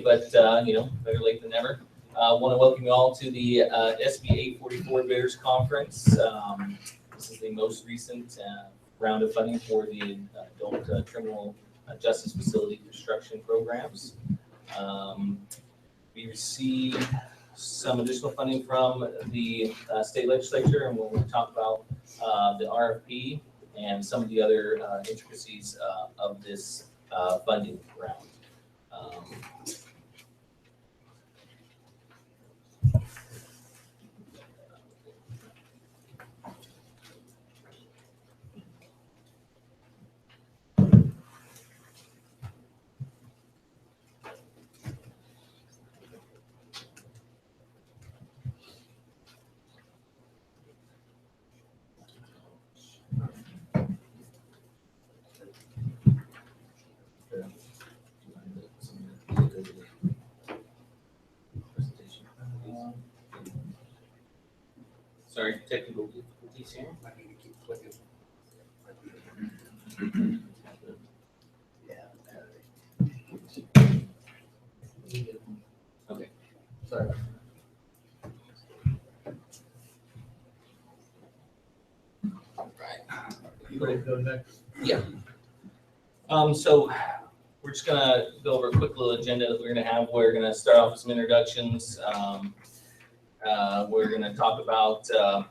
but better late than never. Want to welcome you all to the SB844 Bears Conference. This is the most recent round of funding for the adult criminal justice facility construction programs. We received some additional funding from the state legislature, and we'll talk about the RFP and some of the other intricacies of this funding round. Sorry, technical difficulties here. I need to keep clicking. Okay. Sorry. You ready to go next? Yeah. So we're just gonna go over a quick little agenda that we're gonna have. We're gonna start off with some introductions. We're gonna talk about the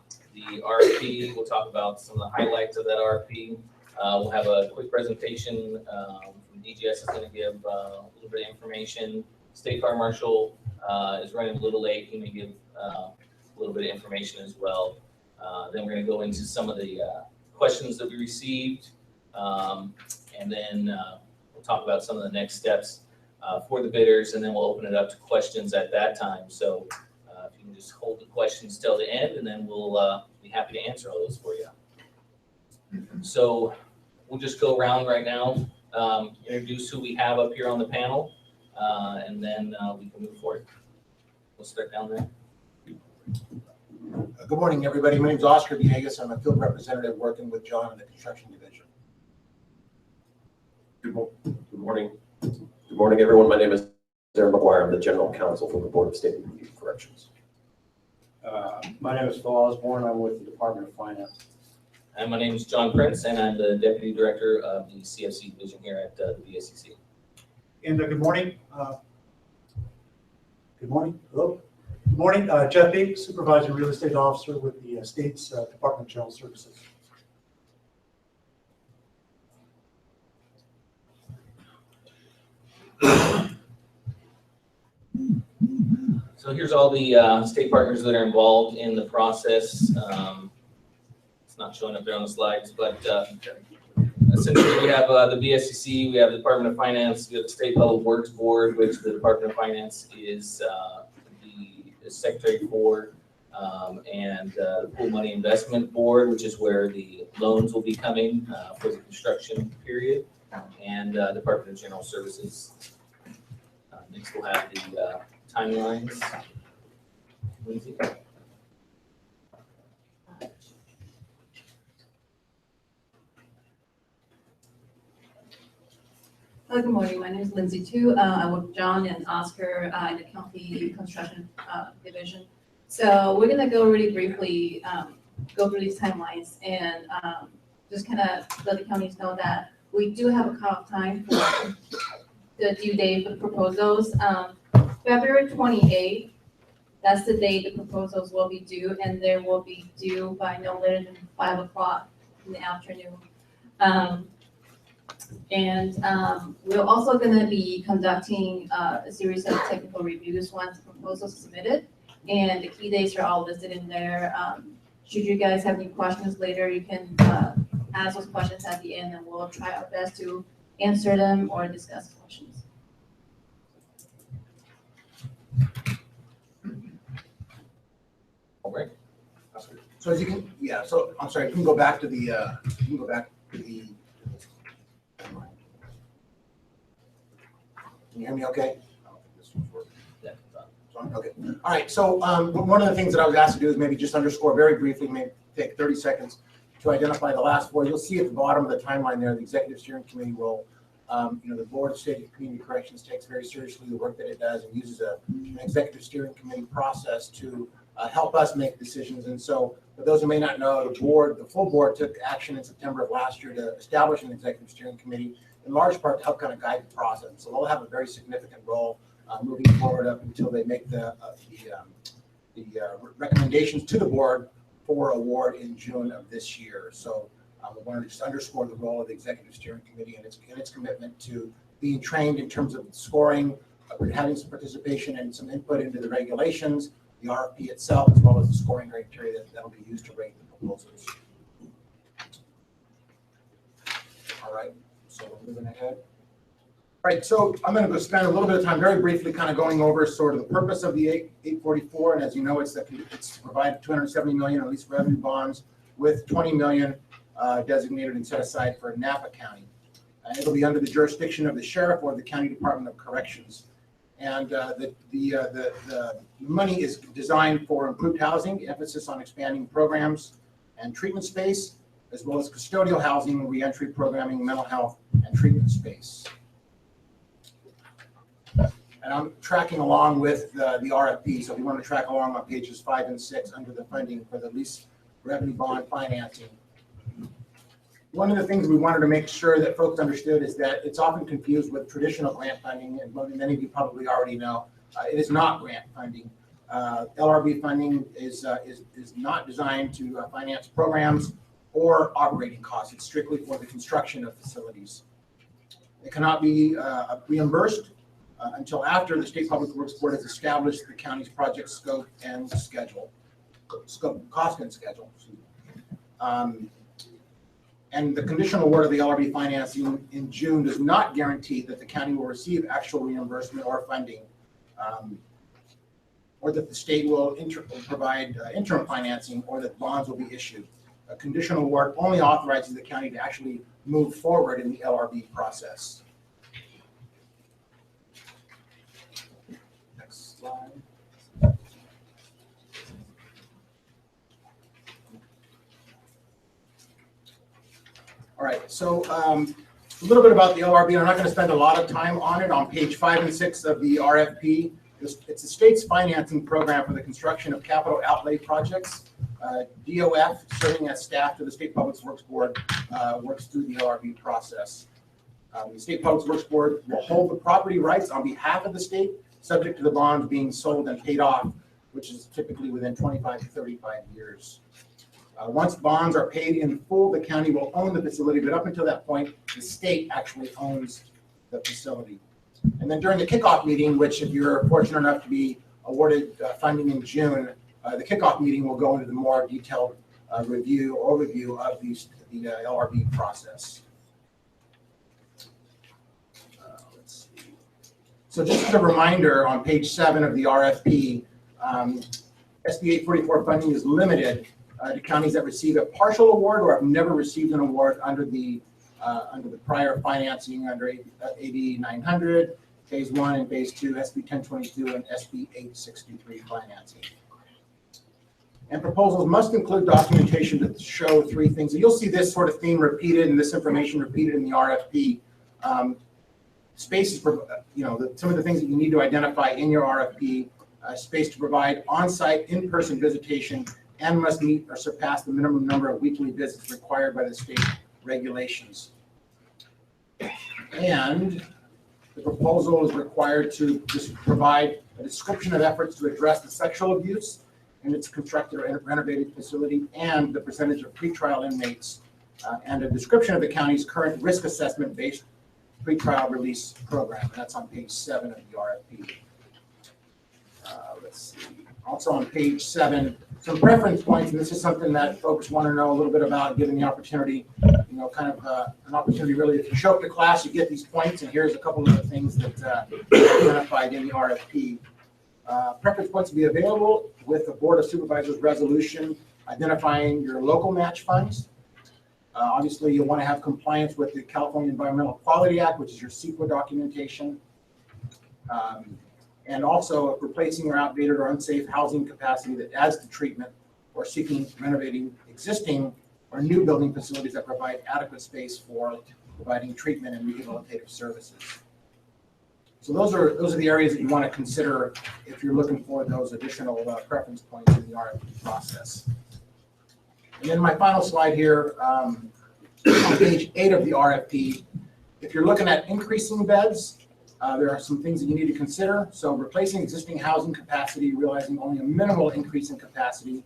RFP. We'll talk about some of the highlights of that RFP. We'll have a quick presentation from DGS is gonna give a little bit of information. State Fire Marshal is running a little late. He may give a little bit of information as well. Then we're gonna go into some of the questions that we received, and then we'll talk about some of the next steps for the bidders, and then we'll open it up to questions at that time. So if you can just hold the questions till the end, and then we'll be happy to answer all those for you. So we'll just go around right now, introduce who we have up here on the panel, and then we can move forward. We'll start down there. Good morning, everybody. My name is Oscar Villegas. I'm a field representative working with John in the construction division. Good morning. Good morning, everyone. My name is Aaron McGuire. I'm the General Counsel for the Board of State Review Corrections. My name is Phil Osborne. I'm with the Department of Finance. And my name is John Prince, and I'm the Deputy Director of the CFC division here at the BSCC. And good morning. Good morning. Hello. Good morning. Jeff Bates, Supervisor Real Estate Officer with the State's Department of General Services. So here's all the state partners that are involved in the process. It's not showing up there on the slides, but essentially we have the BSCC, we have the Department of Finance, we have the State Public Works Board, which the Department of Finance is the secretary for, and the Pool Money Investment Board, which is where the loans will be coming for the construction period, and Department of General Services. Next we'll have the timelines. Lindsay? Good morning. My name is Lindsay too. I work with John and Oscar in the county construction division. So we're gonna go really briefly go through these timelines and just kind of let the counties know that we do have a cutoff time for the due date for the proposals. February 28th, that's the date the proposals will be due, and they will be due by no later than 5 o'clock in the afternoon. We're also going to be conducting a series of technical reviews once the proposals are submitted, and the key dates are all listed in there. Should you guys have any questions later, you can ask those questions at the end, and we'll try our best to answer them or discuss questions. All right. So as you can, so I'm sorry, you can go back to the, can you hear me okay? I don't think this one's working. Yeah. Okay. All right. So one of the things that I was asked to do is maybe just underscore very briefly, maybe take 30 seconds to identify the last four. You'll see at the bottom of the timeline there, the Executive Steering Committee will The Board of State and Community Corrections takes very seriously the work that it does and uses an executive steering committee process to help us make decisions. And so, for those who may not know, the full board took action in September of last year to establish an executive steering committee, in large part to help kind of guide the process. So they'll have a very significant role moving forward up until they make the recommendations to the board for award in June of this year. So we wanted to just underscore the role of the executive steering committee and its commitment to being trained in terms of scoring, having some participation and some input into the regulations, the RFP itself, as well as the scoring criteria that'll be used to rate the proposals. All right, so we're moving ahead. All right, so I'm going to go spend a little bit of time very briefly kind of going over sort of the purpose of the 844. And as you know, it's to provide 270 million at least revenue bonds with 20 million designated and set aside for Napa County. It'll be under the jurisdiction of the sheriff or the County Department of Corrections. And the money is designed for improved housing, emphasis on expanding programs and treatment space, as well as custodial housing, reentry programming, mental health, and treatment space. And I'm tracking along with the RFP. So if you want to track along on pages 5 and 6 under the funding for the lease revenue bond financing. One of the things we wanted to make sure that folks understood is that it's often confused with traditional grant funding, and many of you probably already know it is not grant funding. LRB funding is not designed to finance programs or operating costs. It's strictly for the construction of facilities. It cannot be reimbursed until after the State Public Works Board has established the county's project scope and schedule, cost and schedule. And the conditional award of the LRB financing in June does not guarantee that the county will receive actual reimbursement or funding, or that the state will provide interim financing, or that bonds will be issued. A conditional award only authorizes the county to actually move forward in the LRB process. Next slide. All right, so a little bit about the LRB. I'm not going to spend a lot of time on it. On page 5 and 6 of the RFP, it's the state's financing program for the construction of capital outlay projects. DOF, serving as staff to the State Public Works Board, works through the LRB process. The State Public Works Board will hold the property rights on behalf of the state, subject to the bonds being sold and paid off, which is typically within 25 to 35 years. Once bonds are paid in full, the county will own the facility, but up until that point, the state actually owns the facility. And then during the kickoff meeting, which if you're fortunate enough to be awarded funding in June, the kickoff meeting will go into the more detailed overview of the LRB process. Let's see. So just as a reminder, on page 7 of the RFP, SB844 funding is limited to counties that receive a partial award or have never received an award under the prior financing under AB 900, Phase 1 and Phase 2, SB 1022, and SB 863 financing. And proposals must include documentation to show 3 things. And you'll see this sort of theme repeated and this information repeated in the RFP. Spaces for, some of the things that you need to identify in your RFP, space to provide on-site, in-person visitation, and must meet or surpass the minimum number of weekly visits required by the state regulations. And the proposal is required to just provide a description of efforts to address the sexual abuse in its constructed or renovated facility and the percentage of pretrial inmates, and a description of the county's current risk assessment-based pretrial release program. And that's on page 7 of the RFP. Let's see. Also on page 7, some preference points, and this is something that folks want to know a little bit about, given the opportunity, kind of an opportunity really. If you show up to class, you get these points, and here's a couple of the things that are identified in the RFP. Preference points will be available with the Board of Supervisors resolution identifying your local match funds. Obviously, you'll want to have compliance with the California Environmental Quality Act, which is your CEQA documentation. And also replacing or outdated or unsafe housing capacity that adds to treatment, or seeking renovating existing or new building facilities that provide adequate space for providing treatment and rehabilitative services. So those are the areas that you want to consider if you're looking for those additional preference points in the RFP process. And then my final slide here, on page 8 of the RFP, if you're looking at increasing beds, there are some things that you need to consider. So replacing existing housing capacity, realizing only a minimal increase in capacity,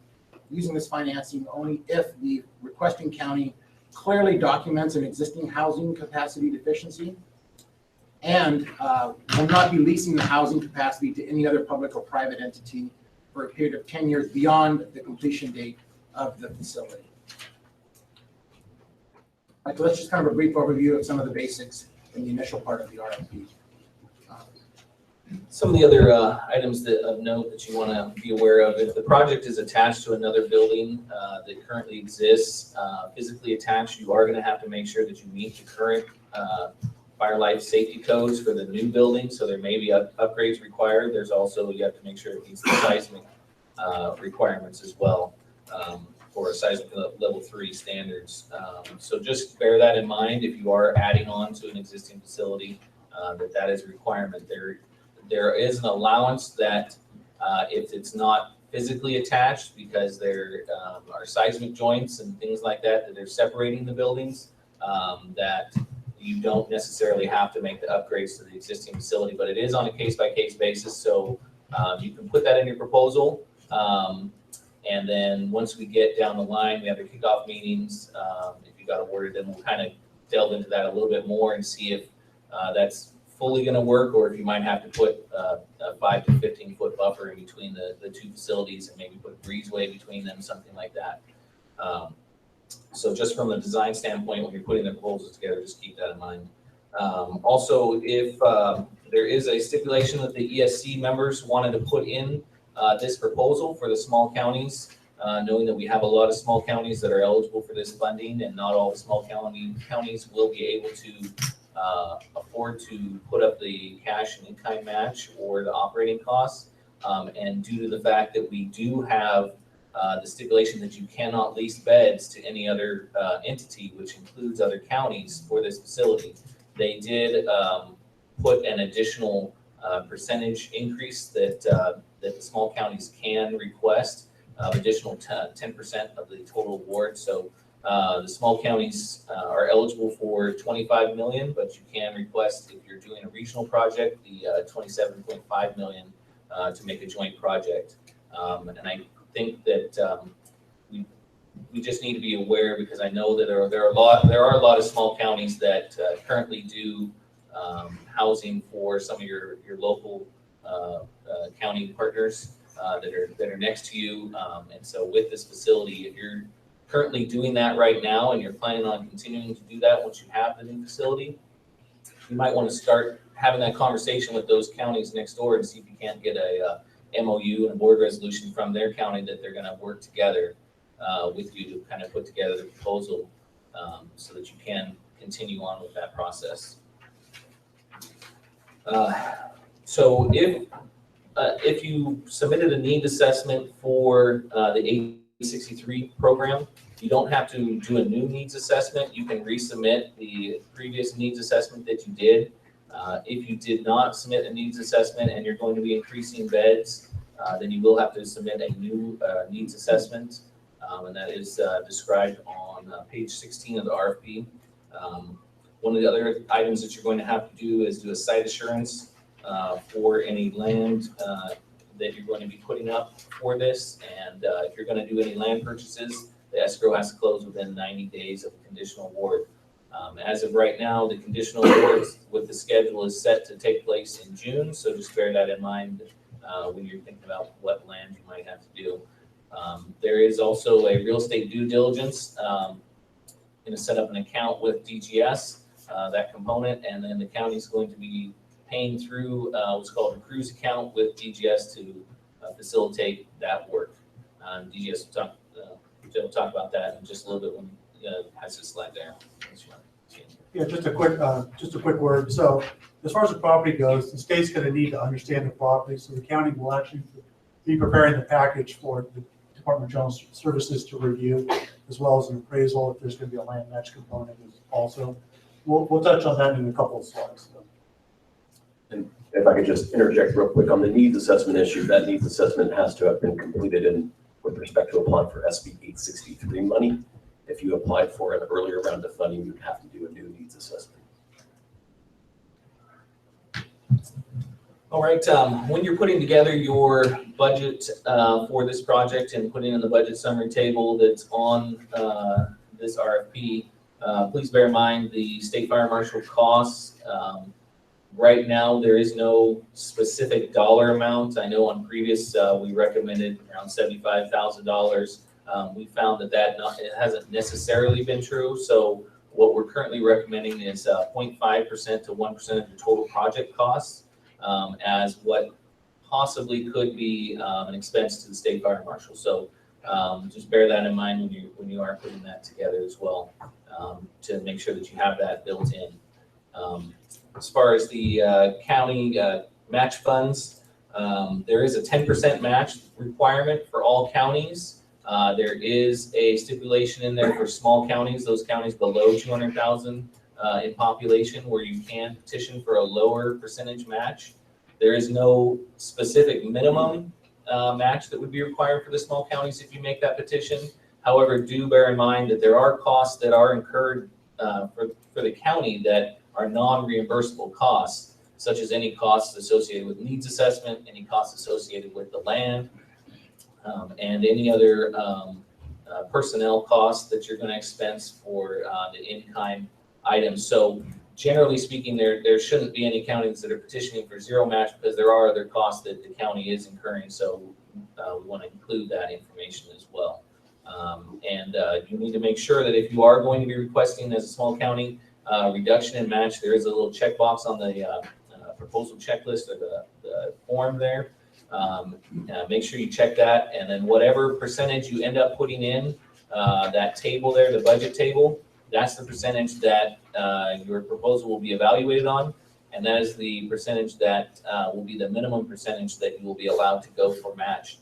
using this financing only if the requesting county clearly documents an existing housing capacity deficiency, and will not be leasing the housing capacity to any other public or private entity for a period of 10 years beyond the completion date of the facility. All right, so that's just kind of a brief overview of some of the basics in the initial part of the RFP. Some of the other items of note that you want to be aware of: if the project is attached to another building that currently exists, physically attached, you are going to have to make sure that you meet the current fire life safety codes for the new building. So there may be upgrades required. There's also, you have to make sure it meets the seismic requirements as well, for seismic level 3 standards. So just bear that in mind if you are adding on to an existing facility, that is a requirement. There is an allowance that if it's not physically attached, because there are seismic joints and things like that, that they're separating the buildings, that you don't necessarily have to make the upgrades to the existing facility, but it is on a case-by-case basis. So you can put that in your proposal. And then once we get down the line, we have the kickoff meetings. If you got awarded, then we'll kind of delve into that a little bit more and see if that's fully going to work, or if you might have to put a 5 to 15 foot buffer in between the two facilities and maybe put a breezeway between them, something like that. So just from a design standpoint, when you're putting the proposals together, just keep that in mind. Also, if there is a stipulation that the ESC members wanted to put in this proposal for the small counties, knowing that we have a lot of small counties that are eligible for this funding, and not all the small counties will be able to afford to put up the cash and in-kind match or the operating costs. And due to the fact that we do have the stipulation that you cannot lease beds to any other entity, which includes other counties for this facility, they did put an additional percentage increase that the small counties can request, additional 10% of the total award. So the small counties are eligible for 25 million, but you can request, if you're doing a regional project, the 27.5 million to make a joint project. And I think that we just need to be aware, because I know that there are a lot of small counties that currently do housing for some of your local county partners that are next to you. And so with this facility, if you're currently doing that right now and you're planning on continuing to do that once you have the new facility, you might want to start having that conversation with those counties next door and see if you can't get a MOU and a board resolution from their county that they're going to work together with you to kind of put together the proposal, so that you can continue on with that process. So if you submitted a need assessment for the 863 program, you don't have to do a new needs assessment. You can resubmit the previous needs assessment that you did. If you did not submit a needs assessment and you're going to be increasing beds, then you will have to submit a new needs assessment, and that is described on page 16 of the RFP. One of the other items that you're going to have to do is do a site assurance for any land that you're going to be putting up for this. And if you're going to do any land purchases, the escrow has to close within 90 days of the conditional award. As of right now, the conditional award with the schedule is set to take place in June, so just bear that in mind when you're thinking about what land you might have to do. There is also a real estate due diligence. Going to set up an account with DGS, that component, and then the county is going to be paying through what's called a cruise account with DGS to facilitate that work. DGS will talk about that in just a little bit when has this slide there. Yeah, just a quick word. So as far as the property goes, the state's going to need to understand the property. So the county will actually be preparing the package for the Department of General Services to review, as well as an appraisal if there's going to be a land match component also. we'll touch on that in a couple of slides. If I could just interject real quick on the needs assessment issue, that needs assessment has to have been completed in with respect to applying for SB844 money. If you applied for an earlier round of funding, you'd have to do a new needs assessment. All right, when you're putting together your budget for this project and putting in the budget summary table that's on this RFP, please bear in mind the state fire marshal costs. Right now, there is no specific dollar amount. I know on previous, we recommended around $75,000. We found that it hasn't necessarily been true. So what we're currently recommending is 0.5% to 1% of your total project costs as what possibly could be an expense to the state fire marshal. So just bear that in mind when you are putting that together as well, to make sure that you have that built in. As far as the county match funds, there is a 10% match requirement for all counties. There is a stipulation in there for small counties, those counties below 200,000 in population, where you can petition for a lower percentage match. There is no specific minimum match that would be required for the small counties if you make that petition. However, do bear in mind that there are costs that are incurred for the county that are non-reimbursable costs, such as any costs associated with needs assessment, any costs associated with the land, and any other personnel costs that you're going to expense for the in-kind items. So generally speaking, there shouldn't be any counties that are petitioning for zero match, because there are other costs that the county is incurring. So we want to include that information as well. You need to make sure that if you are going to be requesting as a small county reduction in match, there is a little checkbox on the proposal checklist or the form there. Make sure you check that, and then whatever percentage you end up putting in that table there, the budget table, that's the percentage that your proposal will be evaluated on, and that is the percentage that will be the minimum percentage that you will be allowed to go for match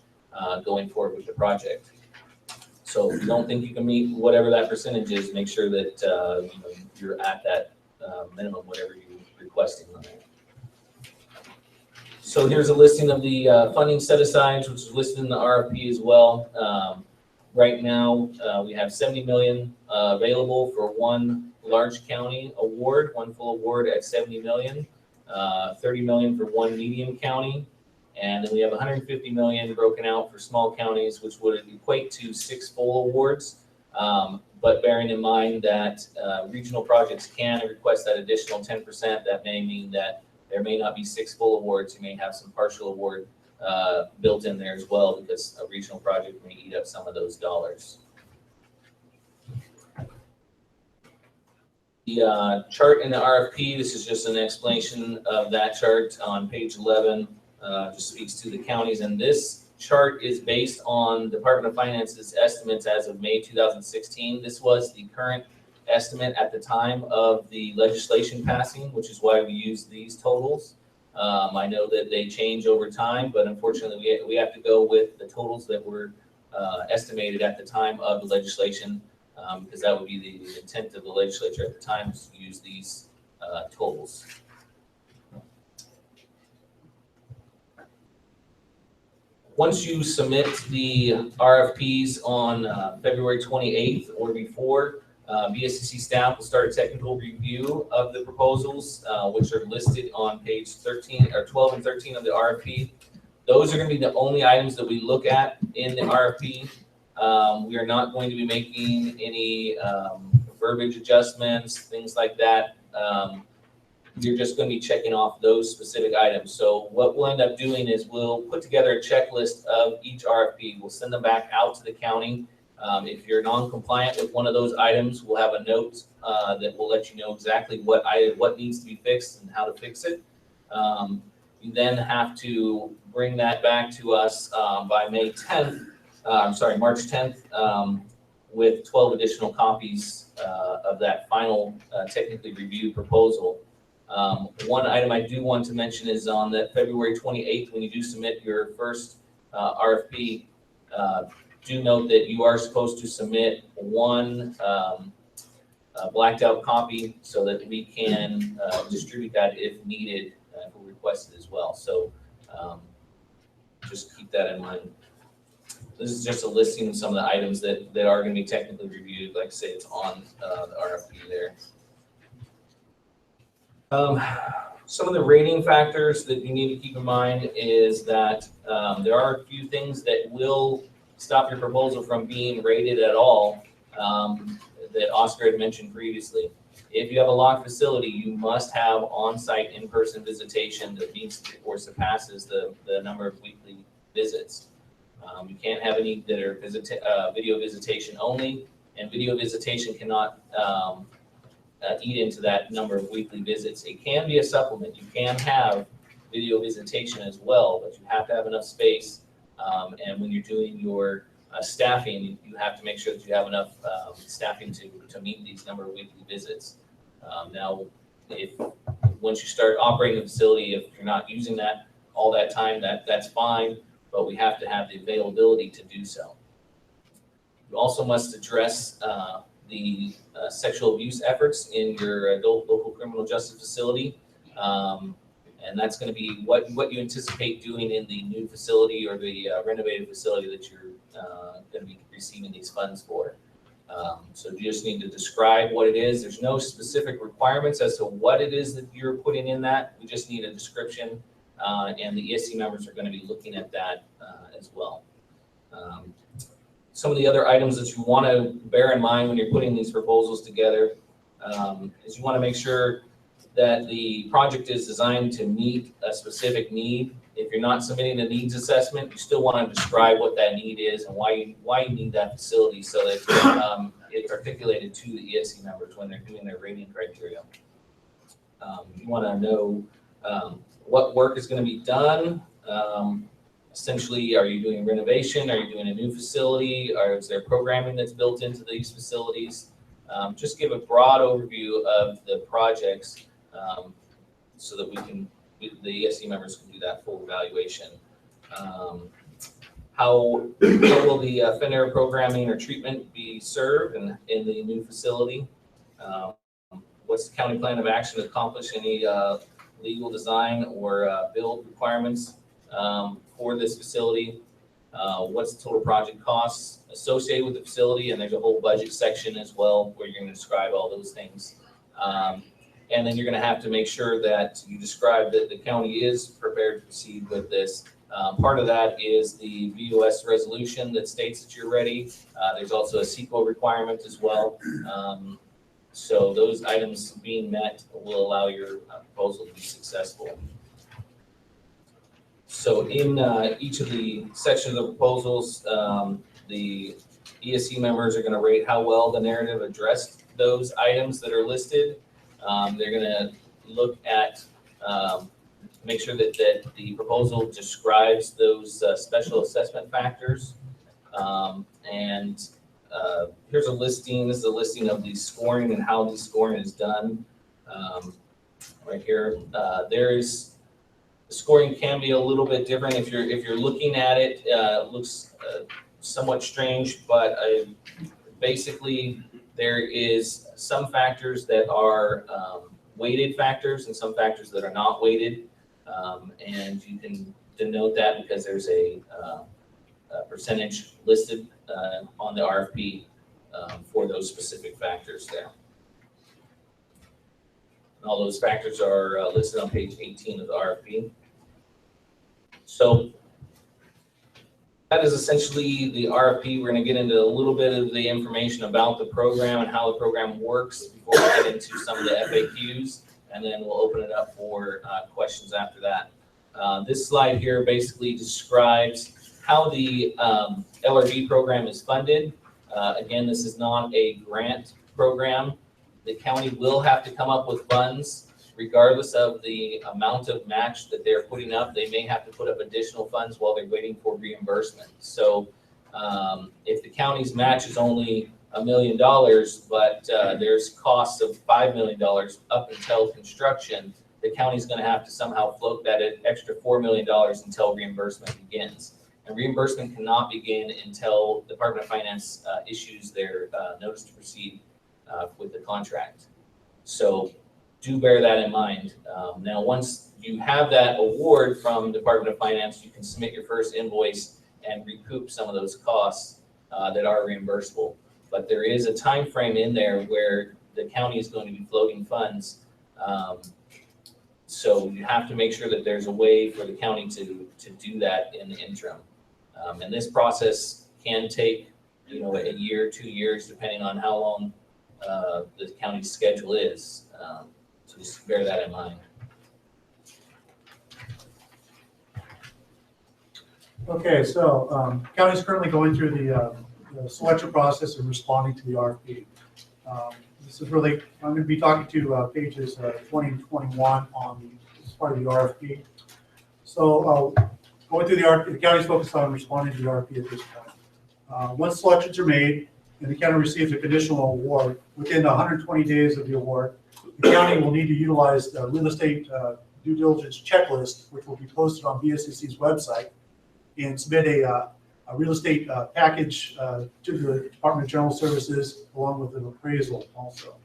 going forward with the project. So if you don't think you can meet whatever that percentage is, make sure that you're at that minimum, whatever you're requesting on that. So here's a listing of the funding set-asides, which is listed in the RFP as well. Right now, we have $70 million available for one large county award, one full award at $70 million, $30 million for one medium county, and then we have $150 million broken out for small counties, which would equate to 6 full awards. But bearing in mind that regional projects can request that additional 10%, that may mean that there may not be 6 full awards. You may have some partial award built in there as well, because a regional project may eat up some of those dollars. The chart in the RFP, this is just an explanation of that chart on page 11, just speaks to the counties. And this chart is based on Department of Finance's estimates as of May 2016. This was the current estimate at the time of the legislation passing, which is why we use these totals. I know that they change over time, but unfortunately we have to go with the totals that were estimated at the time of the legislation, because that would be the intent of the legislature at the time, to use these totals. Once you submit the RFPs on February 28th or before, BSCC staff will start a technical review of the proposals, which are listed on page 13 or 12 and 13 of the RFP. Those are going to be the only items that we look at in the RFP. We are not going to be making any verbiage adjustments, things like that. You're just going to be checking off those specific items. So what we'll end up doing is we'll put together a checklist of each RFP. We'll send them back out to the county. If you're non-compliant with one of those items, we'll have a note that will let you know exactly what needs to be fixed and how to fix it. You then have to bring that back to us by March 10th, with 12 additional copies of that final technically reviewed proposal. One item I do want to mention is on that February 28th, when you do submit your first RFP, do note that you are supposed to submit one blacked out copy so that we can distribute that if needed, if we request it as well. So just keep that in mind. This is just a listing of some of the items that are going to be technically reviewed. Like I say, it's on the RFP there. Some of the rating factors that you need to keep in mind is that there are a few things that will stop your proposal from being rated at all, that Oscar had mentioned previously. If you have a locked facility, you must have on-site in-person visitation that meets or surpasses the number of weekly visits. You can't have any that are video visitation only, and video visitation cannot eat into that number of weekly visits. It can be a supplement. You can have video visitation as well, but you have to have enough space. And when you're doing your staffing, you have to make sure that you have enough staffing to meet these number of weekly visits. Now, once you start operating the facility, if you're not using that all that time, that's fine, but we have to have the availability to do so. You also must address the sexual abuse efforts in your adult local criminal justice facility. And that's going to be what you anticipate doing in the new facility or the renovated facility that you're going to be receiving these funds for. So you just need to describe what it is. There's no specific requirements as to what it is that you're putting in that. We just need a description, and the ESC members are going to be looking at that as well. Some of the other items that you want to bear in mind when you're putting these proposals together is you want to make sure that the project is designed to meet a specific need. If you're not submitting a needs assessment, you still want to describe what that need is and why you need that facility, so that it's articulated to the ESC members when they're doing their rating criteria. You want to know what work is going to be done. Essentially, are you doing renovation? Are you doing a new facility? Or is there programming that's built into these facilities? Just give a broad overview of the projects so that the ESC members can do that full evaluation. How will the offender programming or treatment be served in the new facility? What's the county plan of action to accomplish any legal design or build requirements for this facility? What's the total project costs associated with the facility? And there's a whole budget section as well where you're going to describe all those things. And then you're going to have to make sure that you describe that the county is prepared to proceed with this. Part of that is the VOS resolution that states that you're ready. There's also a CEQA requirement as well. So those items being met will allow your proposal to be successful. So in each of the sections of the proposals, the ESC members are going to rate how well the narrative addressed those items that are listed. They're going to look at, make sure that the proposal describes those special assessment factors. Here's a listing. This is a listing of the scoring and how the scoring is done. Right here, the scoring can be a little bit different if you're looking at it. It looks somewhat strange, but basically there is some factors that are weighted factors and some factors that are not weighted, and you can denote that because there's a percentage listed on the RFP for those specific factors there. And all those factors are listed on page 18 of the RFP. So that is essentially the RFP. We're going to get into a little bit of the information about the program and how the program works before we get into some of the FAQs, and then we'll open it up for questions after that. This slide here basically describes how the LRG program is funded. Again, this is not a grant program. The county will have to come up with funds regardless of the amount of match that they're putting up. They may have to put up additional funds while they're waiting for reimbursement. So if the county's match is only $1 million, but there's costs of $5 million up until construction, the county's going to have to somehow float that extra $4 million until reimbursement begins. And reimbursement cannot begin until the Department of Finance issues their notice to proceed with the contract. So do bear that in mind. Now, once you have that award from Department of Finance, you can submit your first invoice and recoup some of those costs that are reimbursable. But there is a time frame in there where the county is going to be floating funds. So you have to make sure that there's a way for the county to do that in the interim. And this process can take, a year, 2 years, depending on how long the county's schedule is. So just bear that in mind. Okay, so county is currently going through the selection process and responding to the RFP. This is really, I'm going to be talking to pages 20 and 21 as part of the RFP. So going through the RFP, the county is focused on responding to the RFP at this point. Once selections are made and the county receives a conditional award, within 120 days of the award, the county will need to utilize the real estate due diligence checklist, which will be posted on BSCC's website, and submit a real estate package to the Department of General Services, along with an appraisal also.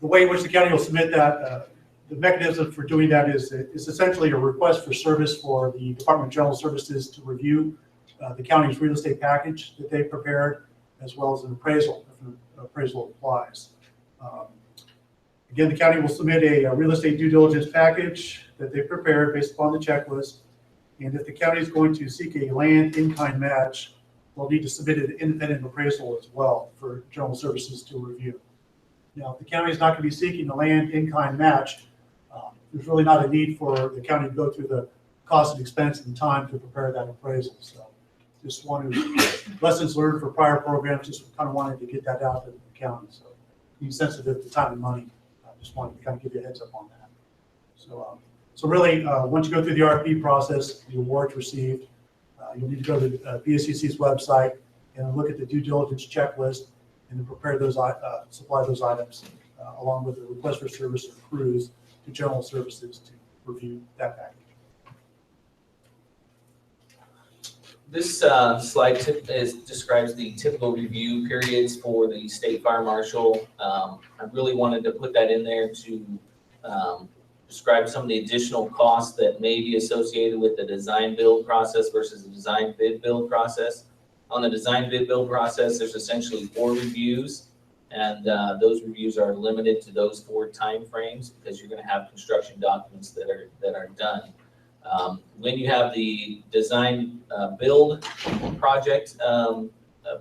The way in which the county will submit that, the mechanism for doing that is essentially a request for service for the Department of General Services to review the county's real estate package that they prepared, as well as an appraisal, if an appraisal applies. Again, the county will submit a real estate due diligence package that they prepared based upon the checklist. And if the county is going to seek a land in-kind match, they'll need to submit an independent appraisal as well for General Services to review. Now, if the county is not going to be seeking a land in-kind match, there's really not a need for the county to go through the cost and expense and time to prepare that appraisal. So just wanted lessons learned for prior programs, just kind of wanted to get that out to the county. So being sensitive to time and money, I just wanted to kind of give you a heads up on that. So really, once you go through the RFP process, the award's received, you'll need to go to BSCC's website and look at the due diligence checklist and then prepare those, supply those items along with the request for service or crews to General Services to review that package. This slide describes the typical review periods for the state fire marshal. I really wanted to put that in there to describe some of the additional costs that may be associated with the design build process versus the design bid build process. On the design bid build process, there's essentially 4 reviews, and those reviews are limited to those 4 time frames because you're going to have construction documents that are done. When you have the design build project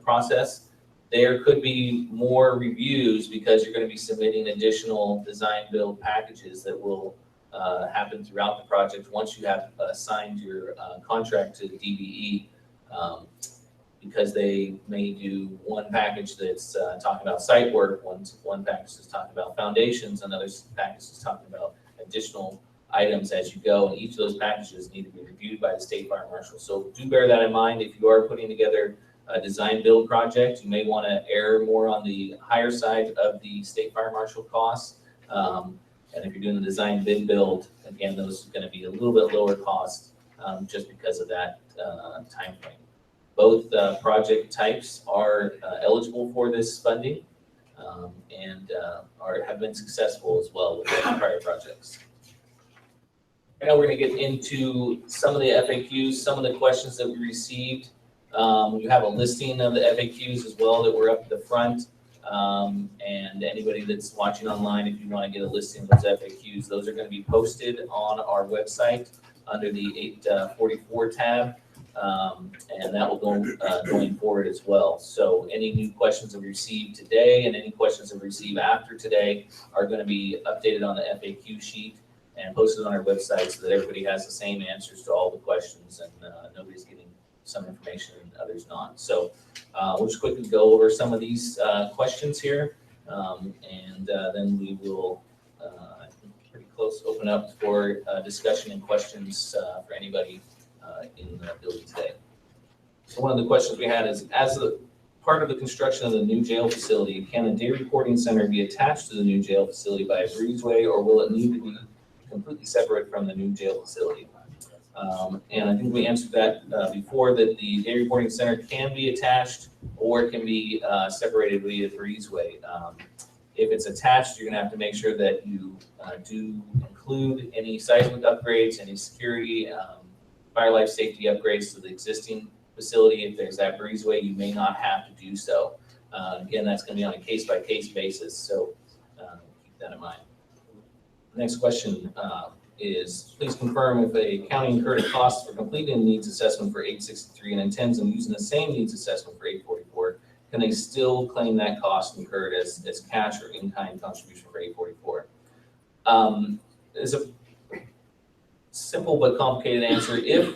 process, there could be more reviews because you're going to be submitting additional design build packages that will happen throughout the project once you have signed your contract to DBE, because they may do one package that's talking about site work, one package is talking about foundations, another package is talking about additional items as you go, and each of those packages need to be reviewed by the state fire marshal. So do bear that in mind. If you are putting together a design build project, you may want to err more on the higher side of the state fire marshal costs. And if you're doing the design bid build, again, those are going to be a little bit lower cost just because of that time frame. Both project types are eligible for this funding and have been successful as well with prior projects. Now we're going to get into some of the FAQs, some of the questions that we received. You have a listing of the FAQs as well that were up at the front. And anybody that's watching online, if you want to get a listing of those FAQs, those are going to be posted on our website under the 844 tab. And that will go going forward as well. So any new questions that we received today and any questions that we receive after today are going to be updated on the FAQ sheet and posted on our website so that everybody has the same answers to all the questions and nobody's getting some information and others not. So we'll just quickly go over some of these questions here, and then we will, I think pretty close, open up for discussion and questions for anybody in the building today. So one of the questions we had is, as a part of the construction of the new jail facility, can the day reporting center be attached to the new jail facility by a breezeway, or will it need to be completely separate from the new jail facility? And I think we answered that before, that the day reporting center can be attached or it can be separated via breezeway. If it's attached, you're gonna have to make sure that you do include any seismic upgrades, any security, fire life safety upgrades to the existing facility. If there's that breezeway, you may not have to do so. Again, that's gonna be on a case-by-case basis, so keep that in mind. Next question is, please confirm if a county incurred a cost for completing a needs assessment for 863 and intends on using the same needs assessment for 844, can they still claim that cost incurred as cash or in-kind contribution for 844? It's a simple but complicated answer. If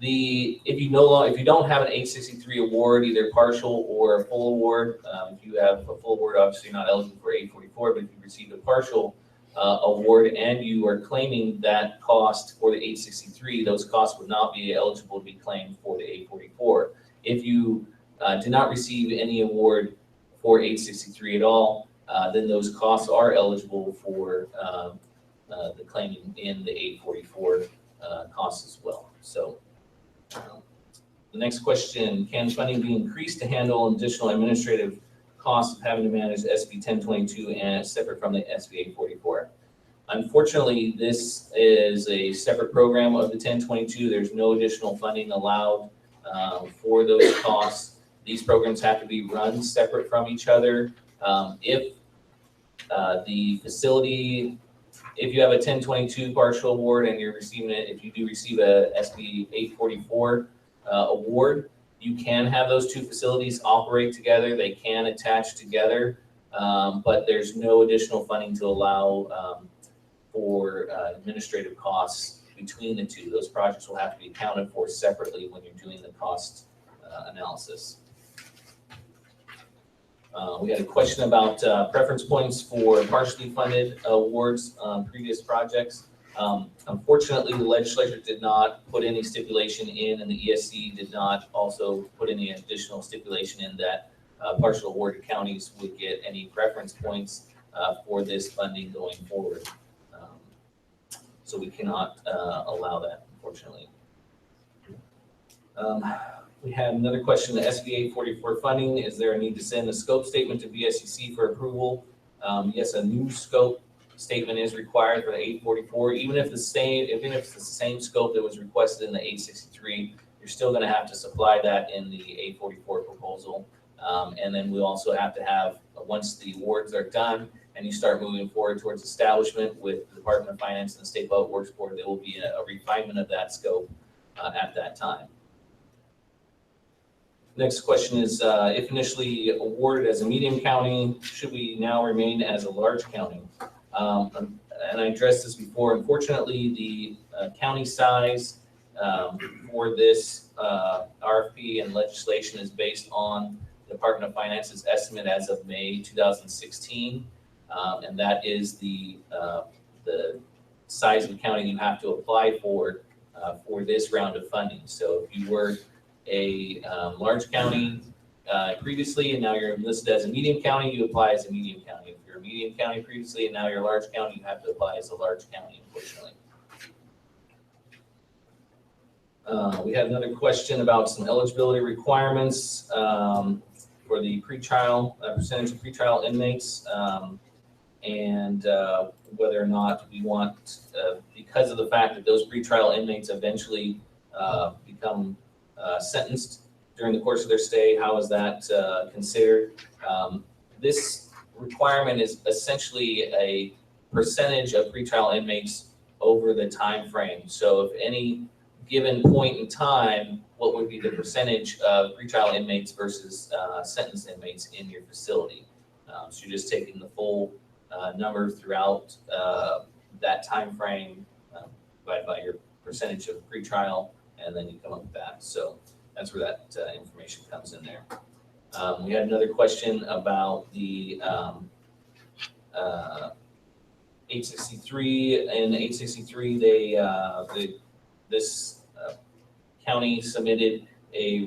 you don't have an 863 award, either partial or a full award, if you have a full award, obviously you're not eligible for 844, but if you received a partial award and you are claiming that cost for the 863, those costs would not be eligible to be claimed for the 844. If you did not receive any award for 863 at all, then those costs are eligible for the claiming in the 844 costs as well. So the next question, can funding be increased to handle additional administrative costs of having to manage SB 1022 and separate from the SB 844? Unfortunately, this is a separate program of the 1022. There's no additional funding allowed for those costs. These programs have to be run separate from each other. If the facility, if you have a 1022 partial award and you're receiving it, if you do receive a SB 844 award, you can have those two facilities operate together. They can attach together, but there's no additional funding to allow for administrative costs between the two. Those projects will have to be accounted for separately when you're doing the cost analysis. We had a question about preference points for partially funded awards on previous projects. Unfortunately, the legislature did not put any stipulation in, and the ESC did not also put any additional stipulation in that partial awarded counties would get any preference points for this funding going forward. So we cannot allow that, unfortunately. We have another question, the SB 844 funding, is there a need to send a scope statement to BSCC for approval? Yes, a new scope statement is required for the 844, even if it's the same scope that was requested in the 863, you're still gonna have to supply that in the 844 proposal. And then we'll also have to have, once the awards are done and you start moving forward towards establishment with the Department of Finance and the State Public Works Board, there will be a refinement of that scope at that time. Next question is, if initially awarded as a medium county, should we now remain as a large county? And I addressed this before. Unfortunately, the county size for this RFP and legislation is based on the Department of Finance's estimate as of May 2016, and that is the size of the county you have to apply for this round of funding. So if you were a large county previously and now you're listed as a medium county, you apply as a medium county. If you're a medium county previously and now you're a large county, you have to apply as a large county, unfortunately. We had another question about some eligibility requirements for the pretrial, percentage of pretrial inmates, and whether or not we want, because of the fact that those pretrial inmates eventually become sentenced during the course of their stay, how is that considered? This requirement is essentially a percentage of pretrial inmates over the time frame. So if any given point in time, what would be the percentage of pretrial inmates versus sentenced inmates in your facility? So you're just taking the full number throughout that time frame divided by your percentage of pretrial, and then you come up with that. So that's where that information comes in there. We had another question about the 863. In 863, this county submitted a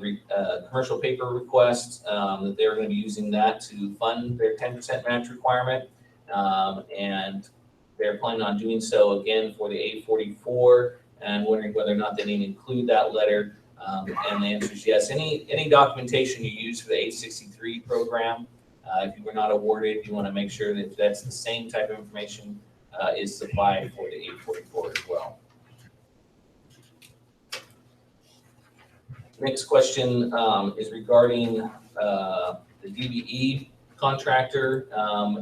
commercial paper request that they were going to be using that to fund their 10% match requirement, and they're planning on doing so again for the 844 and wondering whether or not they need to include that letter. And the answer is yes. Any documentation you use for the 863 program, if you were not awarded, you want to make sure that that's the same type of information is supplied for the 844 as well. Next question is regarding the DBE contractor.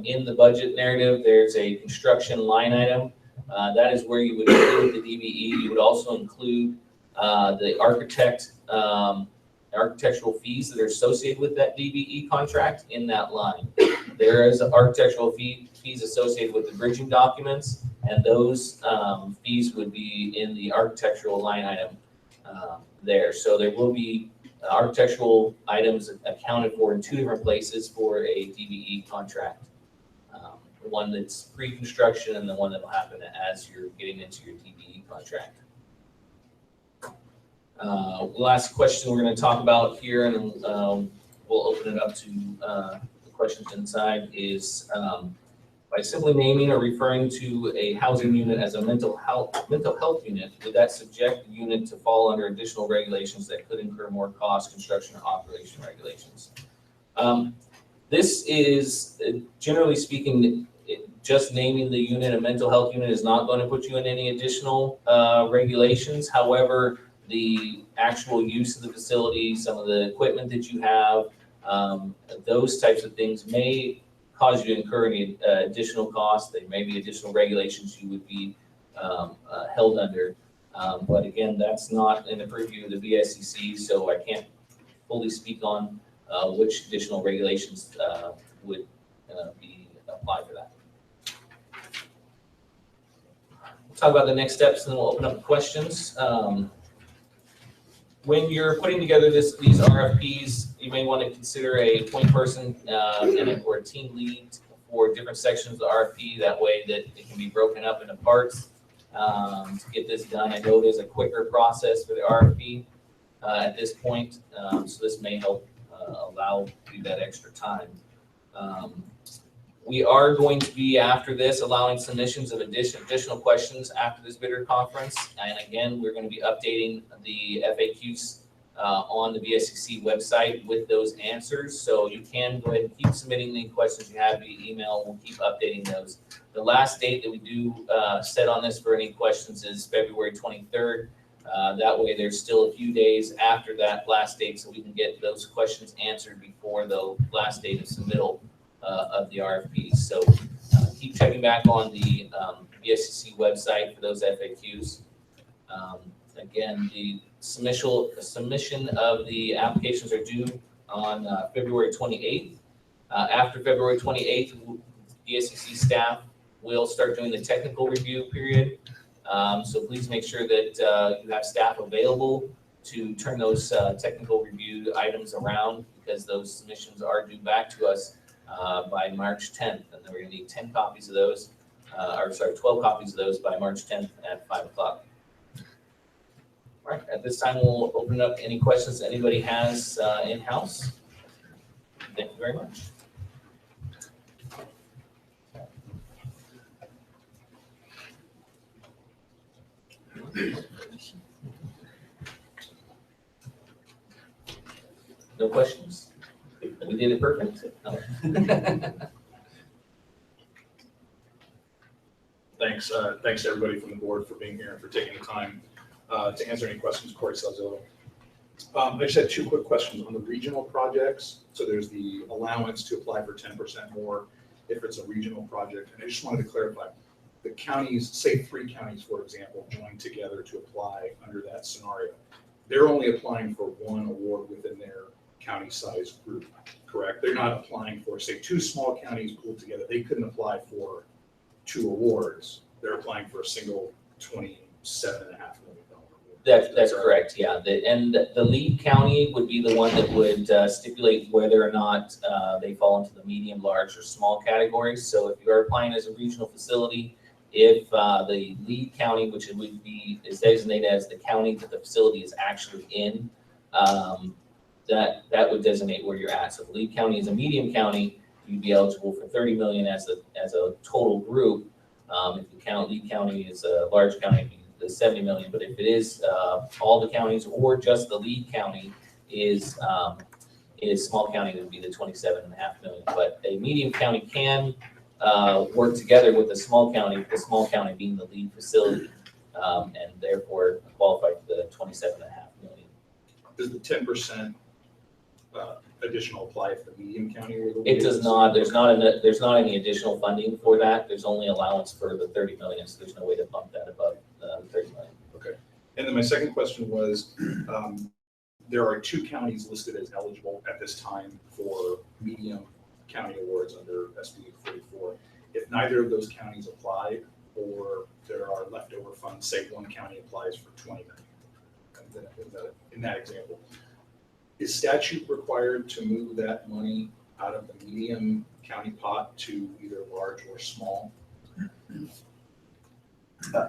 In the budget narrative, there's a construction line item. That is where you would include the DBE. You would also include the architectural fees that are associated with that DBE contract in that line. There is architectural fees associated with the bridging documents, and those fees would be in the architectural line item there. So there will be architectural items accounted for in two different places for a DBE contract. The one that's pre-construction and the one that will happen as you're getting into your DBE contract. Last question we're going to talk about here, and we'll open it up to the questions inside, is by simply naming or referring to a housing unit as a mental health unit, would that subject the unit to fall under additional regulations that could incur more cost, construction, or operation regulations? This is, generally speaking, just naming the unit a mental health unit is not going to put you in any additional regulations. However, the actual use of the facility, some of the equipment that you have, those types of things may cause you to incur any additional costs. There may be additional regulations you would be held under. But again, that's not in the purview of the VSCC, so I can't fully speak on which additional regulations would be applied for that. We'll talk about the next steps, and then we'll open up the questions. When you're putting together these RFPs, you may want to consider a point person or a team lead for different sections of the RFP. That way that it can be broken up into parts to get this done. I know there's a quicker process for the RFP at this point, so this may help allow you that extra time. We are going to be, after this, allowing submissions of additional questions after this bidder conference. And again, we're going to be updating the FAQs on the VSCC website with those answers. So you can go ahead and keep submitting the questions you have via email. We'll keep updating those. The last date that we do set on this for any questions is February 23rd. That way there's still a few days after that last date so we can get those questions answered before the last date of submittal of the RFPs. So keep checking back on the VSCC website for those FAQs. Again, the submission of the applications are due on February 28th. After February 28th, VSCC staff will start doing the technical review period. So please make sure that you have staff available to turn those technical review items around, because those submissions are due back to us by March 10th, and then we're going to need 10 copies of those, 12 copies of those by March 10th at 5 o'clock. All right, at this time, we'll open up any questions that anybody has in-house. Thank you very much. No questions? We did it perfect? No. Thanks. Thanks to everybody from the board for being here and for taking the time to answer any questions. Corey Salzillo. I just had two quick questions on the regional projects. So there's the allowance to apply for 10% more if it's a regional project. And I just wanted to clarify, the counties, say 3 counties, for example, join together to apply under that scenario. They're only applying for 1 award within their county size group, correct? They're not applying for, say, 2 small counties pulled together. They couldn't apply for 2 awards. They're applying for a single $27.5 million award. That's correct, yeah. The lead county would be the one that would stipulate whether or not they fall into the medium, large, or small categories. So if you're applying as a regional facility, if the lead county, which is designated as the county that the facility is actually in, that would designate where you're at. So if the lead county is a medium county, you'd be eligible for $30 million as a total group. If the lead county is a large county, it'd be the 70 million, but if it is all the counties or just the lead county is small county, it would be the 27.5 million. But a medium county can work together with the small county being the lead facility, and therefore qualify for the 27.5 million. Does the 10% additional apply if the medium county were the lead? It does not. There's not any additional funding for that. There's only allowance for the 30 million, so there's no way to bump that above the 30 million. Okay. And then my second question was, there are 2 counties listed as eligible at this time for medium county awards under SB844. If neither of those counties apply, or there are leftover funds, say one county applies for 20 million, in that example, is statute required to move that money out of the medium county pot to either large or small?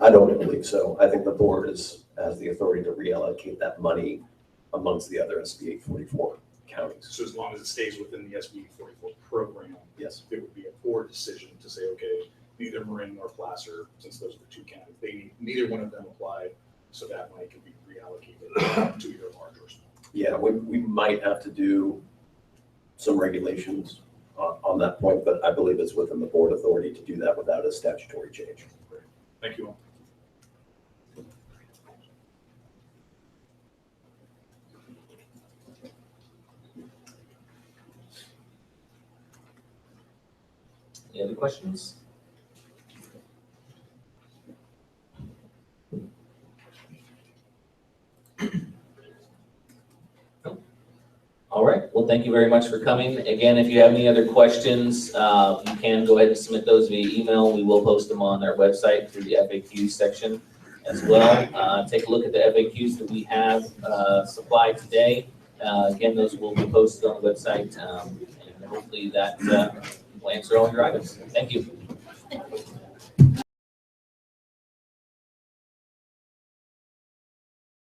I don't believe so. I think the board has the authority to reallocate that money amongst the other SB844 counties. So as long as it stays within the SB844 program, Yes. it would be a board decision to say, okay, neither Marin nor Placer, since those are the 2 counties, neither one of them applied, so that money can be reallocated to either large or small. Yeah, we might have to do some regulations on that point, but I believe it's within the board authority to do that without a statutory change. Thank you all. Any other questions? All right, well, thank you very much for coming. Again, if you have any other questions, you can go ahead and submit those via email. We will post them on our website through the FAQ section as well. Take a look at the FAQs that we have supplied today. Again, those will be posted on the website, and hopefully that will answer all your items. Thank you.